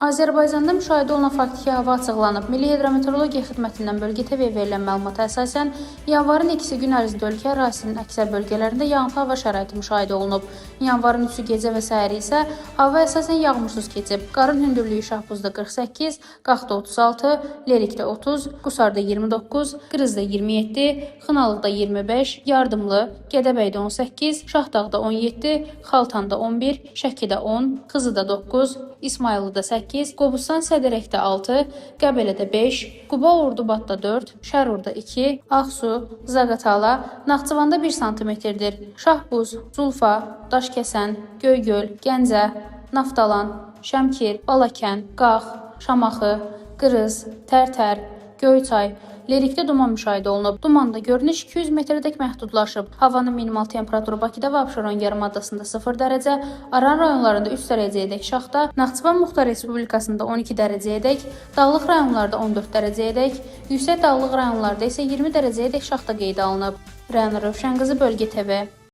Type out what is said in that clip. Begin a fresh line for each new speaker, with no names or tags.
Azərbaycanda müşahidə olunan faktiki hava açıqlanıb. Milli Hidrometeorologiya Xidmətindən bölgə TV verilən məlumata əsasən, yanvarın 2-si gün ərzində ölkə ərazisinin əksər bölgələrində yağıntı hava şəraiti müşahidə olunub. Yanvarın 3-ü gecə və səhəri isə hava əsasən yağmursuz keçib. Qarın hündürlüyü Şahbuzda 48, Qaxda 36, Lerikdə 30, Qusarda 29, Qrızda 27, Xınalıqda 25, Yardımlı, Gədəbəydə 18, Şahdağda 17, Xaltanda 11, Şəkidə 10, Xızıda 9, İsmayıllıda 8, Qobustan Sədərəkdə 6, Qəbələdə 5, Quba Ordubadda 4, Şərurda 2, Ağsu, Zaqatala, Naxçıvanda 1 sm-dir. Şahbuz, Zulfa, Daşkəsən, Göygöl, Gəncə, Naftalan, Şəmkir, Balakən, Qax, Şamaxı, Qırız, Tərtər, Göyçay, Lerikdə duman müşahidə olunub. Dumanda görünüş 200 metrədək məhdudlaşıb. Havanın minimal temperaturu Bakıda və Abşeron yarımadasında 0 dərəcə, Aran rayonlarında 3 dərəcəyədək şaxta, Naxçıvan Muxtar Respublikasında 12 dərəcəyədək, dağlıq rayonlarda 14 dərəcəyədək, yüksək dağlıq rayonlarda isə 20 dərəcəyədək şaxta qeydə alınıb. Rəna Rövşənqızı, Bölgə TV.